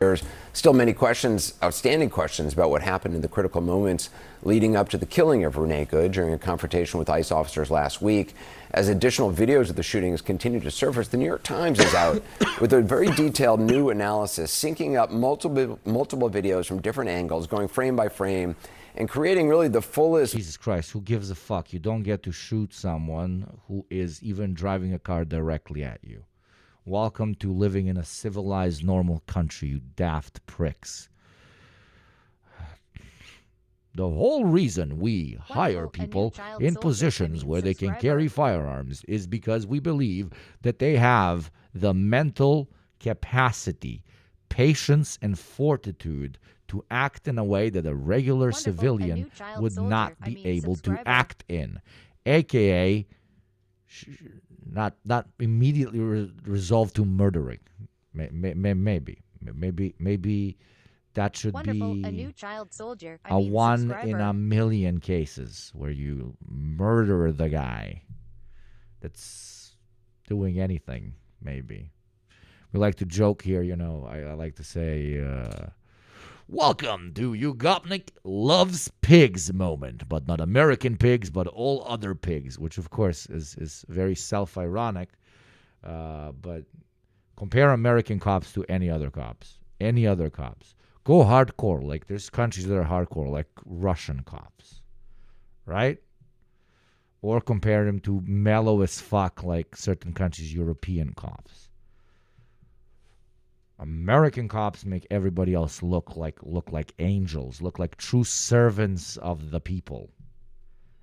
There's still many questions, outstanding questions, about what happened in the critical moments leading up to the killing of Renee Good during a confrontation with ICE officers last week. As additional videos of the shootings continue to surface, the New York Times is out with a very detailed new analysis, syncing up multiple videos from different angles, going frame by frame, and creating really the fullest. Jesus Christ, who gives a fuck? You don't get to shoot someone who is even driving a car directly at you. Welcome to living in a civilized, normal country, you daft pricks. The whole reason we hire people in positions where they can carry firearms is because we believe that they have the mental capacity, patience, and fortitude to act in a way that a regular civilian would not be able to act in, a.k.a. not immediately resolved to murdering. Maybe that should be a new child soldier. a 1 in a million cases where you murder the guy that's doing anything. Maybe we like to joke here, I like to say, welcome to Ugopnik loves pigs moment, but not American pigs, but all other pigs, which of course is very self-ironic. But compare American cops to any other cops. Go hardcore. Like there's countries that are hardcore, like Russian cops, right? Or compare them to mellow as fuck, like certain countries' European cops. American cops make everybody else look like angels, look like true servants of the people.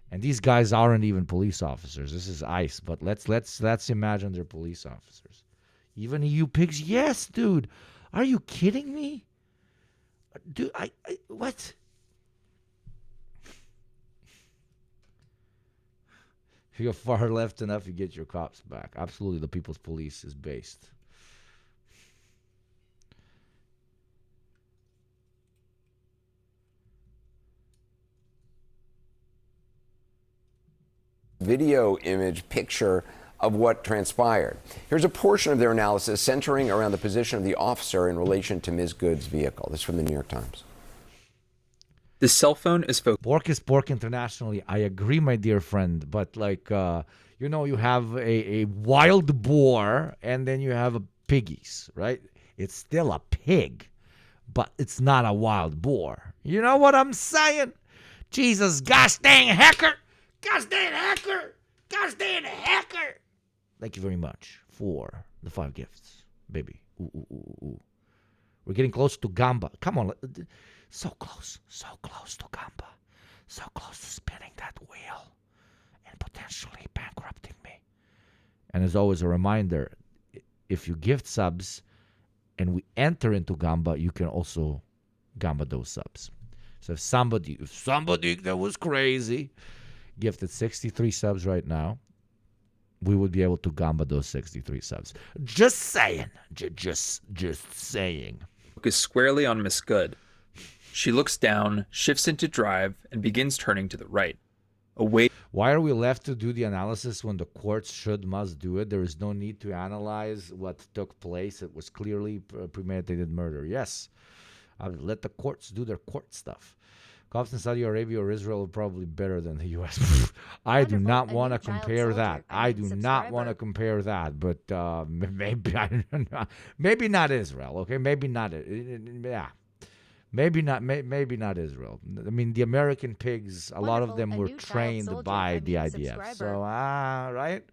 And these guys aren't even police officers. This is ICE, but let's imagine they're police officers. Even you pigs, yes, dude. Are you kidding me? Dude, what? If you're far left enough, you get your cops back. Absolutely, the People's Police is based. Video image picture of what transpired. Here's a portion of their analysis centering around the position of the officer in relation to Ms. Good's vehicle. This is from the New York Times. The cell phone is focused. Pork is pork internationally. I agree, my dear friend. But you have a wild boar and then you have a piggies, right? It's still a pig, but it's not a wild boar. You know what I'm saying? Jesus, gosh dang hacker. Gosh dang hacker. Gosh dang hacker. Thank you very much for the 5 gifts, baby. Ooh. We're getting close to Gamba. Come on. So close to Gamba. So close to spinning that wheel and potentially bankrupting me. And as always, a reminder, if you gift subs and we enter into Gamba, you can also Gamba those subs. So if somebody that was crazy gifted 63 subs right now, we would be able to Gamba those 63 subs. Just saying. Just saying. Focus squarely on Miss Good. She looks down, shifts into drive, and begins turning to the right. Away. Why are we left to do the analysis when the courts must do it? There is no need to analyze what took place. It was clearly premeditated murder. Yes. Let the courts do their court stuff. Cops in Saudi Arabia or Israel are probably better than the U.S. I do not want to compare that. But maybe I don't know. Maybe not Israel. Okay, maybe not. Yeah, maybe not Israel. I mean, the American pigs. A lot of them were trained by the IDF. So, right.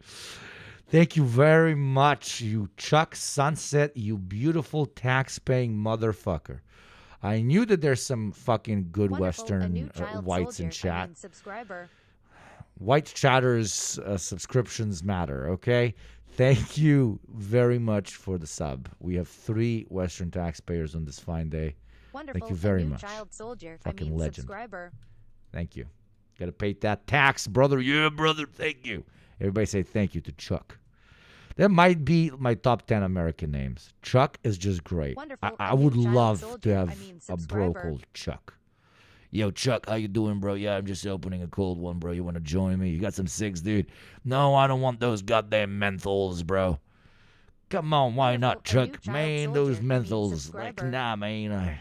Thank you very much, you Chuck Sunset, you beautiful tax-paying motherfucker. I knew that there's some fucking good Western whites in chat. White chatters subscriptions matter, okay? Thank you very much for the sub. We have 3 Western taxpayers on this fine day. Thank you very much. Fucking legend. Subscriber. Thank you. Gotta pay that tax, brother. Yeah, brother. Thank you. Everybody say thank you to Chuck. That might be my top 10 American names. Chuck is just great. I would love to have a bro called Chuck. Yo, Chuck, how you doing, bro? Yeah, I'm just opening a cold one, bro. You want to join me? You got some cigs, dude? No, I don't want those goddamn menthols, bro. Come on, why not, Wonderful. A new Chuck? child Man, soldier. those mentals, like, Subscriber. nah, man,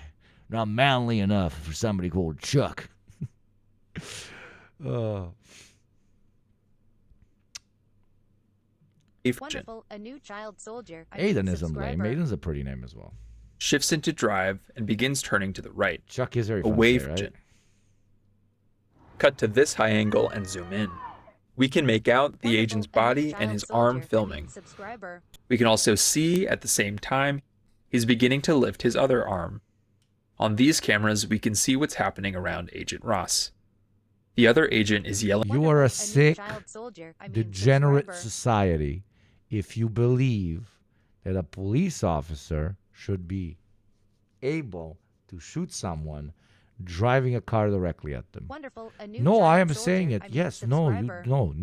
not manly enough for somebody called Chuck. uh, Agent Wonderful. A new child soldier. Aiden is a lame. Subscriber. Aiden's a pretty name as well. shifts into drive and begins turning to the right, Chuck is very fun to away say, from right? Agent. Cut to this high angle and zoom in. We can make out the Wonderful. agent's A new body child and his soldier. arm filming. Subscriber. We can also see at the same time he's beginning to lift his other arm. On these cameras, we can see what's happening around Agent Ross. The other agent is yelling. You are a Wonderful. new sick, child soldier. degenerate Subscriber. society if you believe that a police officer should be able to shoot someone driving a car directly at them. Wonderful. A new No, child I am soldier. saying it. Yes, no, you subscriber. you don't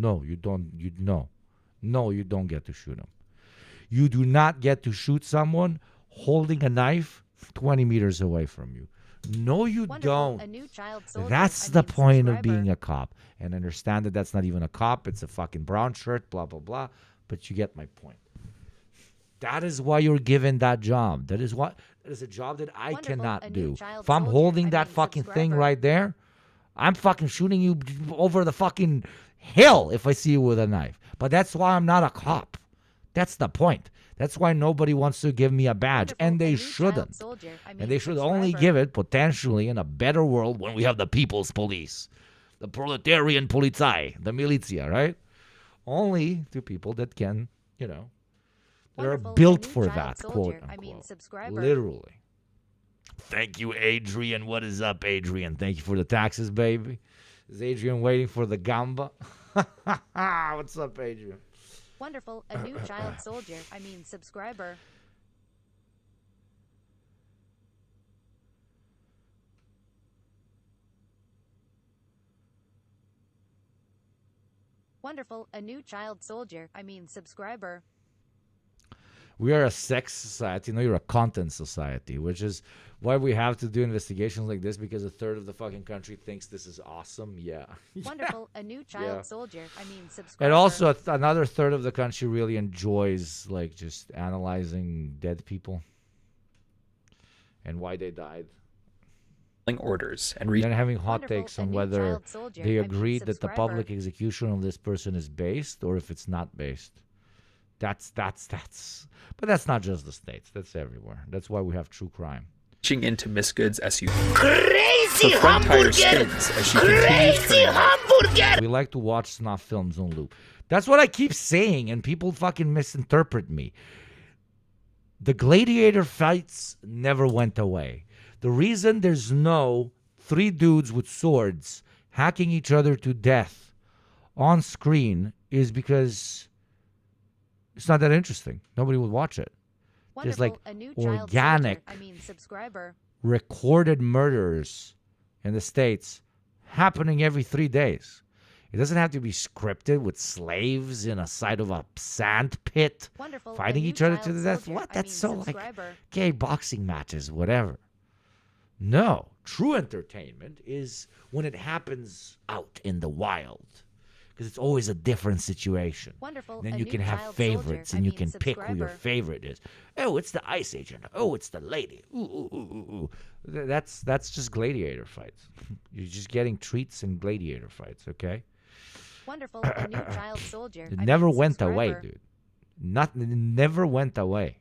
no, you don't get to shoot them. You do not get to shoot someone holding a knife 20 meters away from you. No, you Wonderful. A don't. new child soldier. That's the point of subscriber. being a cop. And understand that that's not even a cop. It's a fucking brown shirt, blah, blah, blah. But you get my point. That is why you're given that job. That is a job that I Wonderful. cannot A new do. child If I'm soldier. holding that fucking thing subscriber. right there, I'm fucking shooting you over the fucking hill if I see you with a knife. But that's why I'm not a cop. That's the point. That's why nobody wants to give me a badge. Wonderful. And A they new child shouldn't. soldier. And they should only subscriber. give it potentially in a better world when we have the people's police, the proletarian Polizei, the militia, right? Only to people that can, that are Wonderful. A built new for child that, soldier. quote unquote. Subscriber. Literally. Thank you, Adrian. What is up, Adrian? Thank you for the taxes, baby. Is Adrian waiting for the gamba? What's up, Adrian? Wonderful. A new child soldier. Subscriber. Wonderful. A new child soldier. Subscriber. We are a sex society. No, you're a content society, which is why we have to do investigations like this, because a third of the fucking country thinks this is awesome. Yeah. Wonderful. A new child Yeah. soldier. Subscriber. And also, another third of the country really enjoys, like, just analyzing dead people and why they died. Orders and Then having hot Wonderful. takes A on new whether child soldier. they agreed that the subscriber. public execution of this person is based or if it's not based. That's. But that's not just the States. That's everywhere. That's why we have true crime. reaching into Miss Good's SUV. Crazy Her front tire hamburger! spins as she continues Crazy turning right. hamburger! We like to watch snuff films on loop. That's what I keep saying, and people fucking misinterpret me. The gladiator fights never went away. The reason there's no 3 dudes with swords hacking each other to death on screen is because it's not that interesting. Nobody would watch it. There's like Wonderful. A new child organic soldier. Subscriber. recorded murders in the States happening every 3 days. It doesn't have to be scripted with slaves in a side of a sand pit Wonderful. A fighting new each other child to the death. soldier. What? That's so like subscriber. gay boxing matches, whatever. No, true entertainment is when it happens out in the wild, because it's always a different situation. Wonderful. Then A you new can have child favorites, soldier. and you can pick who your subscriber. favorite is. Oh, it's the ICE agent. Oh, it's the lady. Ooh, ooh, ooh, ooh, ooh. That's just gladiator fights. You're just getting treats in gladiator fights, okay? Wonderful. A new child soldier. It never went subscriber. away, dude. It never went away.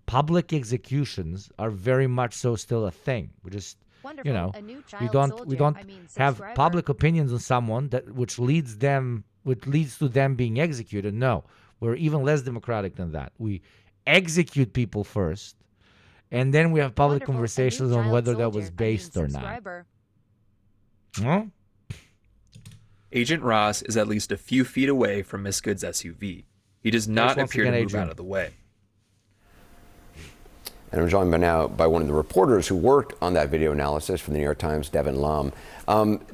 Public executions are very much so still a thing. We just, Wonderful. A new child we don't soldier. have subscriber. public opinions on someone which leads to them being executed. No, we're even less democratic than that. We execute people first, and then we have public Wonderful. A new conversations on child whether that soldier. was based or not. subscriber. Huh? Agent Ross is at least a few feet away from Miss Good's SUV. He does not once appear to again, move Adrian. out of the way. And I'm joined by now by one of the reporters who worked on that video analysis for the New York Times, Devin Lum.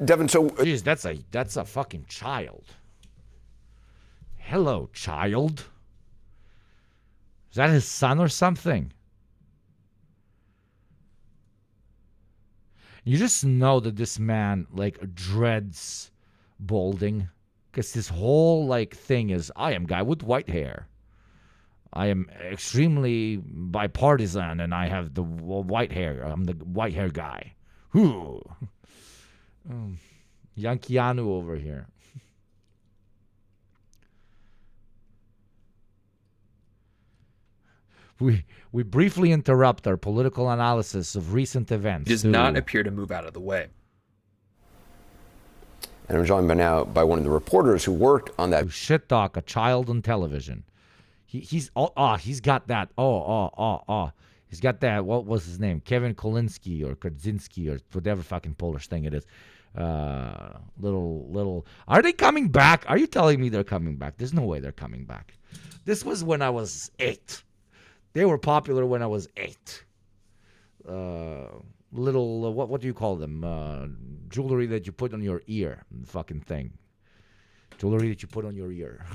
Devin, so Jeez, that's a fucking child. Hello, child. Is that his son or something? You just know that this man like dreads balding, Because this whole like thing is, I am guy with white hair. I am extremely bipartisan, and I have the white hair. I'm the white hair guy. Whoo. Yankianu over here. We briefly interrupt our political analysis of recent events. He does not appear to move out of the way. And I'm joined by now by one of the reporters who worked on that. Shit talk a child on television. He's got that. He's got that. What was his name? Kevin Kolinski or Kudzinski or whatever fucking Polish thing it is. Little. Are they coming back? Are you telling me they're coming back? There's no way they're coming back. This was when I was 8. They were popular when I was 8. Little, what do you call them? Jewelry that you put on your ear. Fucking thing. Jewelry that you put on your ear.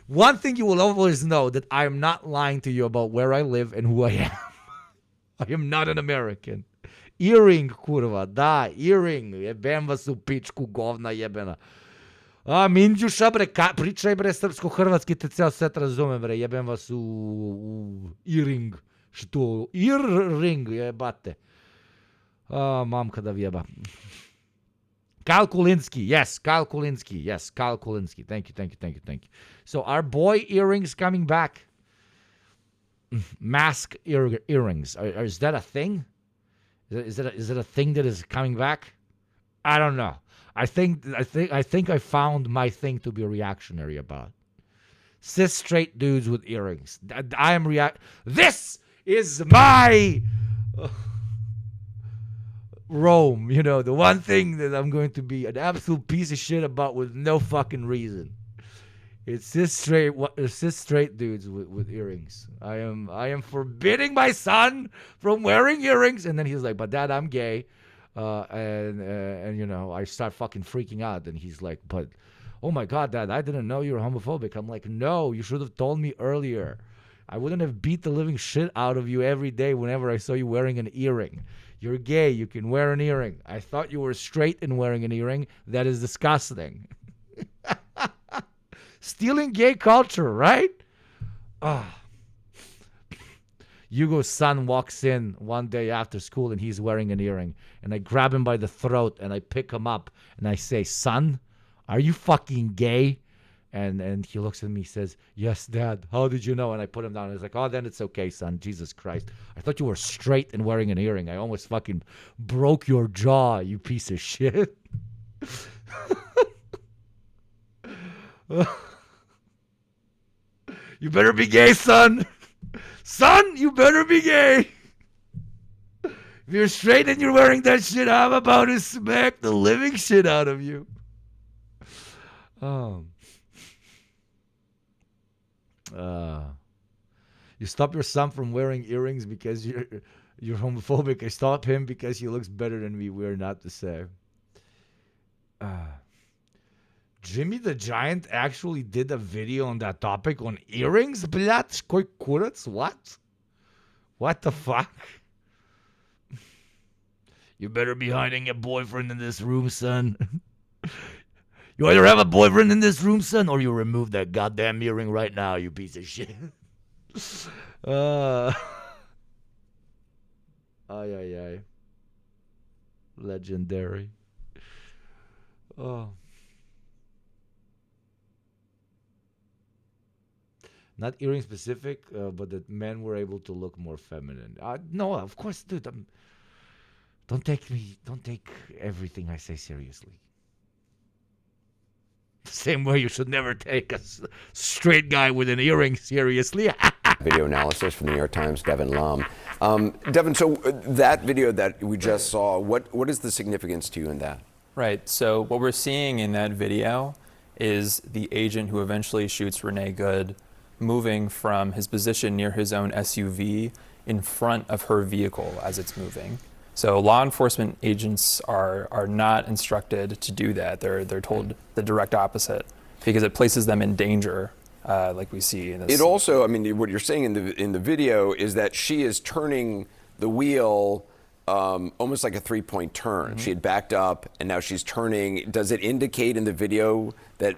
One thing you will always know, that I am not lying to you about where I live and who I am. I am not an American. Earring, kurva, da, earring. Jebem vas u pičku, govna jebena. Minđuša, bre, pričaj, bre, srpsko-hrvatski, te ceo set razume, bre, jebem vas u earring. Što? Earring, jebate. Mamka da vjeba. Kyle Kulinski. Yes, Kyle Kulinski. Yes, Kyle Kulinski. Thank you. So our boy earrings coming back. Mask earrings. Is that a thing? Is it a thing that is coming back? I don't know. I think I found my thing to be reactionary about. Cis straight dudes with earrings. I am This is my Rome, the one thing that I'm going to be an absolute piece of shit about with no fucking reason. It's cis straight dudes with earrings. I am forbidding my son from wearing earrings, and then he's like, "But Dad, I'm gay," and I start fucking freaking out, and he's like, "But oh my God, Dad, I didn't know you were homophobic." I'm like, "No, you should have told me earlier. I wouldn't have beat the living shit out of you every day whenever I saw you wearing an earring. You're gay. You can wear an earring. I thought you were straight in wearing an earring. That is disgusting." Stealing gay culture, right? Hugo's son walks in one day after school and he's wearing an earring. And I grab him by the throat and I pick him up and I say, "Son, are you fucking gay?" And he looks at me, says, "Yes, Dad. How did you know?" And I put him down. I was like, "Oh, then it's okay, son. Jesus Christ. I thought you were straight and wearing an earring. I almost fucking broke your jaw, you piece of shit." You better be gay, son. Son, you better be gay. If you're straight and you're wearing that shit, I'm about to smack the living shit out of you. You stop your son from wearing earrings because you're homophobic. I stop him because he looks better than me. We're not the same. Jimmy the Giant actually did a video on that topic on earrings? Blять, koi kurac? What? What the fuck? You better be hiding a boyfriend in this room, son. You either have a boyfriend in this room, son, or you remove that goddamn earring right now, you piece of shit. Ay. Legendary. Oh. Not earring specific, but that men were able to look more feminine. No, of course, dude. Don't take everything I say seriously. The same way you should never take a straight guy with an earring seriously. Video analysis from the New York Times, Devin Lom. Devin, so that video that we just saw, what is the significance to you in that? Right. So what we're seeing in that video is the agent who eventually shoots Renee Good moving from his position near his own SUV in front of her vehicle as it's moving. So law enforcement agents are not instructed to do that. They're told the direct opposite because it places them in danger, like we see in this. It also, I mean, what you're saying in the video is that she is turning the wheel almost like a three-point turn. She had backed up, and now she's turning. Does it indicate in the video that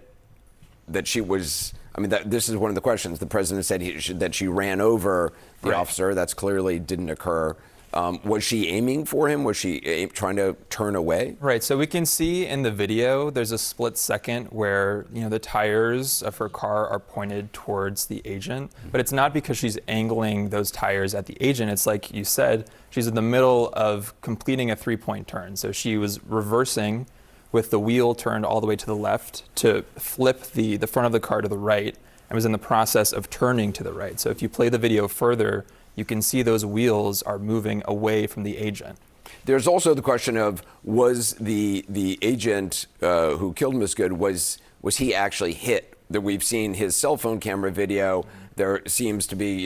she was? I mean, this is one of the questions. The president said that she ran over the officer. That's clearly didn't occur. Was she aiming for him? Was she trying to turn away? Right. So we can see in the video, there's a split second where the tires of her car are pointed towards the agent, but it's not because she's angling those tires at the agent. It's like you said, she's in the middle of completing a three-point turn. So she was reversing with the wheel turned all the way to the left to flip the front of the car to the right, and was in the process of turning to the right. So if you play the video further, you can see those wheels are moving away from the agent. There's also the question of, was the agent who killed Ms. Good, was he actually hit? That we've seen his cell phone camera video. There seems to be,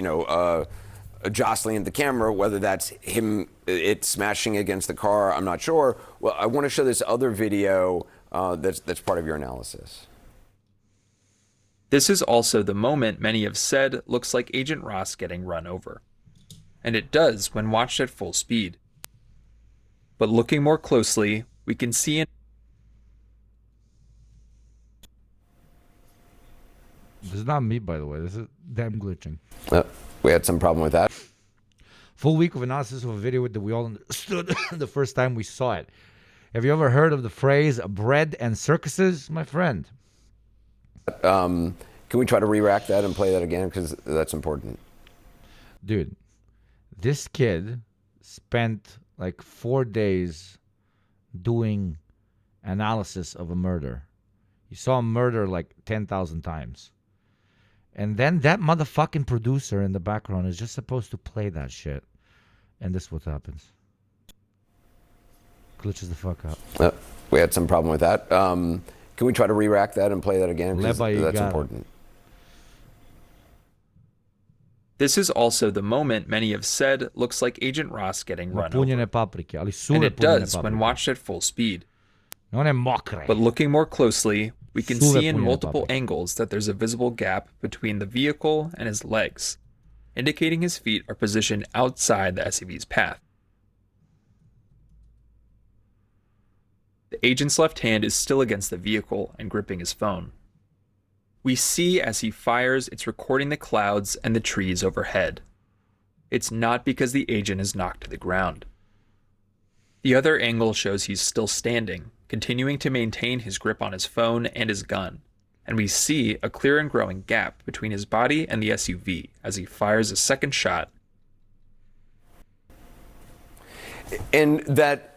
a jostling of the camera. Whether that's him, it smashing against the car, I'm not sure. Well, I want to show this other video that's part of your analysis. This is also the moment many have said looks like Agent Ross getting run over. And it does when watched at full speed. But looking more closely, we can see This is not me, by the way. This is them glitching. We had some problem with that. Full week of analysis of a video that we all understood the first time we saw it. Have you ever heard of the phrase bread and circuses, my friend? Can we try to re-rack that and play that again? Because that's important. Dude, this kid spent like 4 days doing analysis of a murder. He saw a murder like 10,000 times. And then that motherfucking producer in the background is just supposed to play that shit. And this is what happens. Glitches the fuck out. We had some problem with that. Can we try to re-rack that and play that again? 'Cause Levi, you that's got it. important. this is also the moment many have said looks like Agent Ross getting run over. Napunjene paprike, ali su And it napunjene does when paprike. watched at full speed. Non è mokre. But looking more closely, we can Sulle see in pugnine multiple paprika. angles that there's a visible gap between the vehicle and his legs, indicating his feet are positioned outside the SUV's path. The agent's left hand is still against the vehicle and gripping his phone. We see as he fires, it's recording the clouds and the trees overhead. It's not because the agent is knocked to the ground. The other angle shows he's still standing, continuing to maintain his grip on his phone and his gun, and we see a clear and growing gap between his body and the SUV as he fires a second shot. And that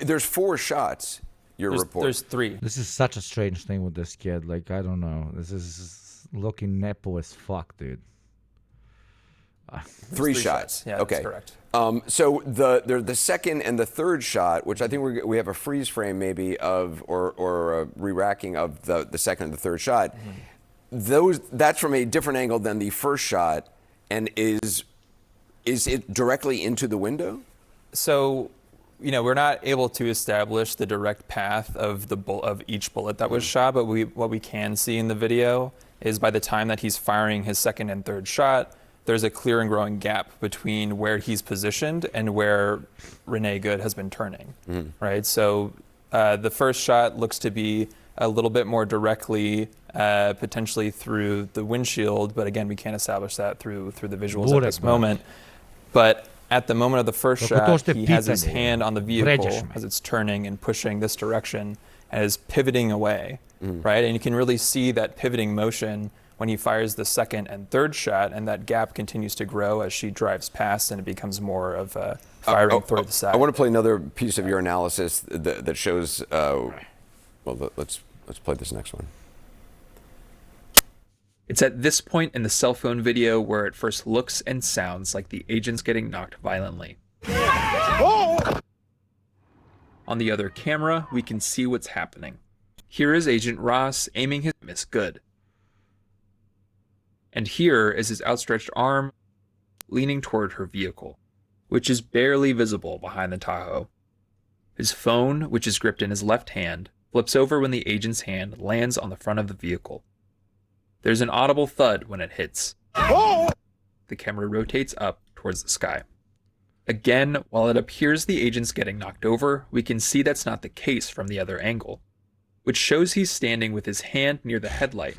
there's 4 shots. Your report. There's 3. This is such a strange thing with this kid. Like, I don't know. This is looking nepo as fuck, dude. 3 shots. Yeah, okay. that's correct. So the second and the third shot, which I think we have a freeze frame maybe of or a re-racking of the second and the third shot. That's from a different angle than the first shot, and is it directly into the window? So, we're not able to establish the direct path of each bullet that was shot, but what we can see in the video is by the time that he's firing his second and third shot, there's a clear and growing gap between where he's positioned and where Renee Good has been turning, right? So the first shot looks to be a little bit more directly, potentially through the windshield, but again, we can't establish that through the visuals at this moment. But at the moment of the first shot, he has his hand on the vehicle as it's turning and pushing this direction and is pivoting away, right? And you can really see that pivoting motion when he fires the second and third shot, and that gap continues to grow as she drives past, and it becomes more of a firing toward the side. I want to play another piece of your analysis that shows. Let's play this next one. It's at this point in the cell phone video where it first looks and sounds like the agent's getting knocked violently. On the other camera, we can see what's happening. Here is Agent Ross aiming his Miss Good. And here is his outstretched arm leaning toward her vehicle, which is barely visible behind the Tahoe. His phone, which is gripped in his left hand, flips over when the agent's hand lands on the front of the vehicle. There's an audible thud when it hits. The camera rotates up towards the sky. Again, while it appears the agent's getting knocked over, we can see that's not the case from the other angle, which shows he's standing with his hand near the headlight,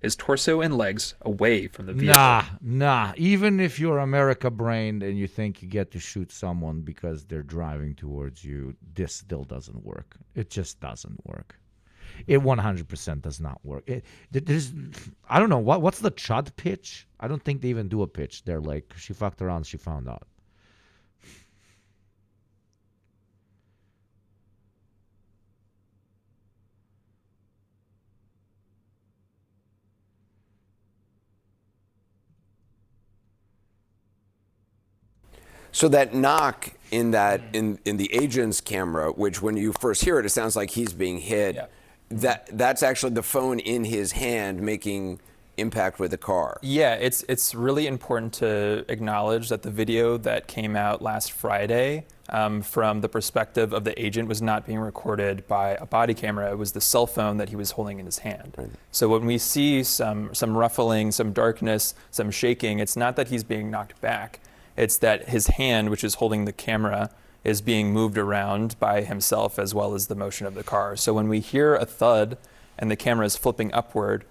his torso and legs away from the vehicle. Nah. Even if you're America-brained and you think you get to shoot someone because they're driving towards you, this still doesn't work. It just doesn't work. It 100% does not work. I don't know, what's the chud pitch? I don't think they even do a pitch. They're like, she fucked around, she found out. So that knock in the agent's camera, which when you first hear it, it sounds like he's being hit. Yeah. That's actually the phone in his hand making impact with the car. Yeah, it's really important to acknowledge that the video that came out last Friday from the perspective of the agent was not being recorded by a body camera. It was the cell phone that he was holding in his hand. Right. So when we see some ruffling, some darkness, some shaking, it's not that he's being knocked back. It's that his hand, which is holding the camera, is being moved around by himself as well as the motion of the car. So when we hear a thud and the camera is flipping upward,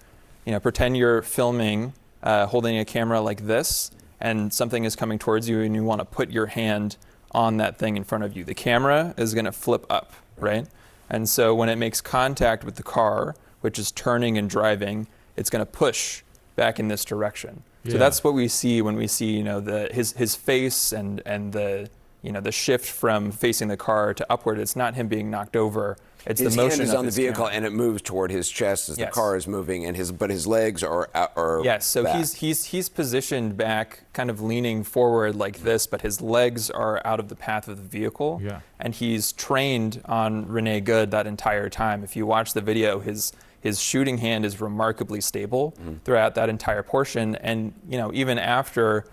pretend you're filming, holding a camera like this, and something is coming towards you and you want to put your hand on that thing in front of you. The camera is going to flip up, right? And so when it makes contact with the car, which is turning and driving, it's going to push back in this direction. So that's what we see when we see, his face and the shift from facing the car to upward. It's not him being knocked over. It's his the motion hand is of on the his vehicle camera. and it moves toward his chest as the car is moving, and his legs are yes. So back. he's positioned back, kind of leaning forward like this, but his legs are out of the path of the vehicle. Yeah. And he's trained on Renee Good that entire time. If you watch the video, his shooting hand is remarkably stable throughout that entire portion. And, even after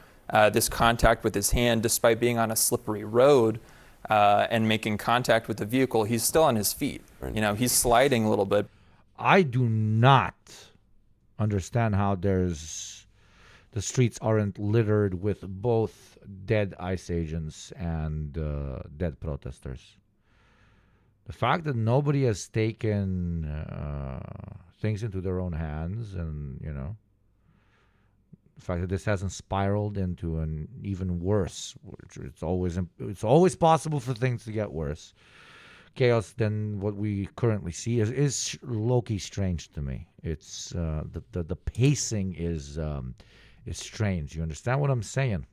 this contact with his hand, despite being on a slippery road and making contact with the vehicle, he's still on his feet. Right. He's sliding a little bit. I do not understand how the streets aren't littered with both dead ICE agents and dead protesters. The fact that nobody has taken things into their own hands, and the fact that this hasn't spiraled into an even worse, which it's always possible for things to get worse, chaos than what we currently see is low-key strange to me. It's the pacing is strange. You understand what I'm saying?